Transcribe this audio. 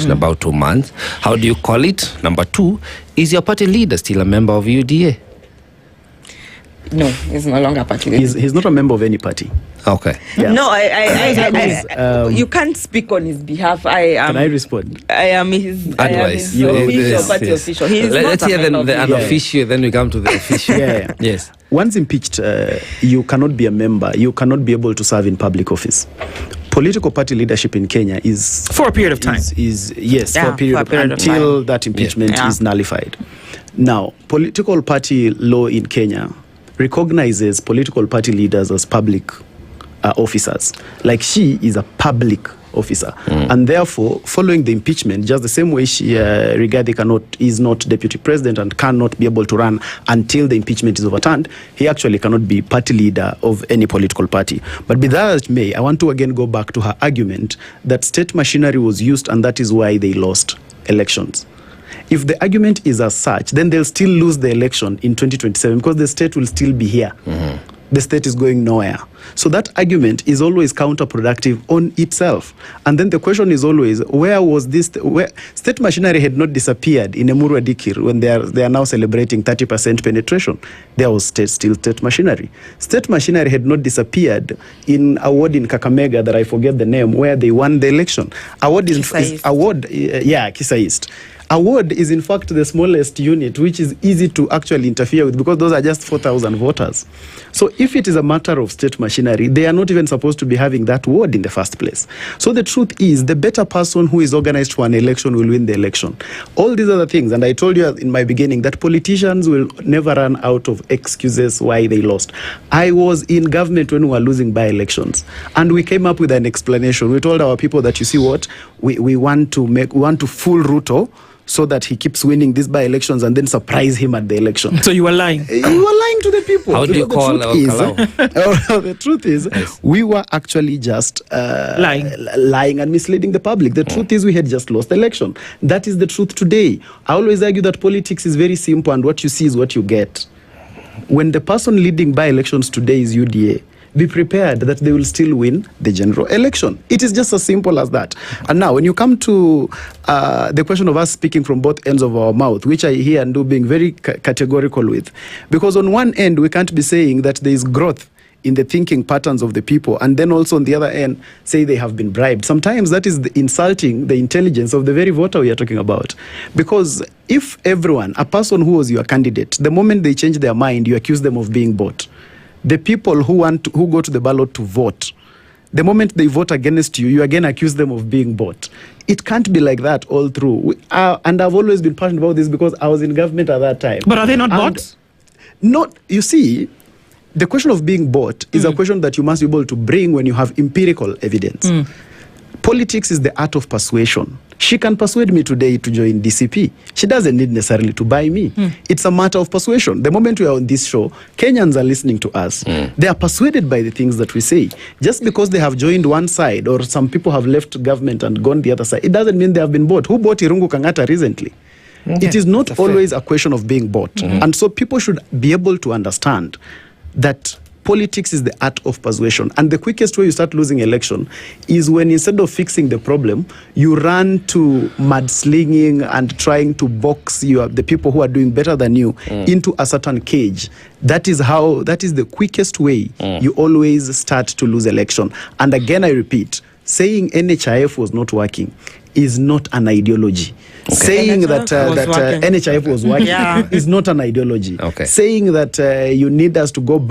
in about 2 months. How do you call it? Number 2, is your party leader still a member of UDA? No, he's no longer party leader. He's not a member of any party. Okay. Yeah. No, I you can't speak on his behalf. Can I respond? I am his Advice. official party official. He is Let's not hear a member the of the unofficial, then we come to the official. Yeah. Yes. Once impeached, you cannot be a member. You cannot be able to serve in public office. Political party leadership in Kenya is for a period of time. For a period of time until that impeachment is nullified. Now, political party law in Kenya recognizes political party leaders as public officers. Like, she is a public officer, and therefore, following the impeachment, just the same way Rigathi is not deputy president and cannot be able to run until the impeachment is overturned, he actually cannot be party leader of any political party. But be that as it may, I want to again go back to her argument that state machinery was used and that is why they lost elections. If the argument is as such, then they'll still lose the election in 2027 because the state will still be here. The state is going nowhere. So that argument is always counterproductive on itself. And then the question is always, where was this? Where state machinery had not disappeared in Emuru Dikir when they are now celebrating 30% penetration. There was still state machinery. State machinery had not disappeared in Award in Kakamega that I forget the name, where they won the election. Award is Kisa East. Award is in fact the smallest unit, which is easy to actually interfere with because those are just 4,000 voters. So if it is a matter of state machinery, they are not even supposed to be having that ward in the first place. So the truth is, the better person who is organized for an election will win the election. All these other things, and I told you in my beginning that politicians will never run out of excuses why they lost. I was in government when we were losing by-elections, and we came up with an explanation. We told our people that, you see what, we want to fool Ruto so that he keeps winning these by-elections and then surprise him at the election. So you were lying? You were lying to the people. How do you call the truth is, we were actually just lying and misleading the public. The truth is, we had just lost the election. That is the truth today. I always argue that politics is very simple and what you see is what you get. When the person leading by-elections today is UDA, be prepared that they will still win the general election. It is just as simple as that. And now, when you come to the question of us speaking from both ends of our mouth, which I hear and do being very categorical with, because on one end, we can't be saying that there is growth in the thinking patterns of the people, and then also on the other end, say they have been bribed. Sometimes that is insulting the intelligence of the very voter we are talking about. Because if a person who was your candidate, the moment they change their mind, you accuse them of being bought. The people who go to the ballot to vote, the moment they vote against you, you again accuse them of being bought. It can't be like that all through. And I've always been passionate about this because I was in government at that time. But are they not bought? You see, the question of being bought is a question that you must be able to bring when you have empirical evidence. Politics is the art of persuasion. She can persuade me today to join DCP. She doesn't need necessarily to buy me. It's a matter of persuasion. The moment we are on this show, Kenyans are listening to us. They are persuaded by the things that we say. Just because they have joined one side or some people have left government and gone the other side, it doesn't mean they have been bought. Who bought Irungu Kangata recently? It is not always a question of being bought. And so people should be able to understand that politics is the art of persuasion. And the quickest way you start losing election is when, instead of fixing the problem, you run to mudslinging and trying to box the people who are doing better than you into a certain cage. That is the quickest way you always start to lose election. And again, I repeat, saying NHIF was not working is not an ideology. Saying that NHIF was working is not an ideology. Saying that you need us to go back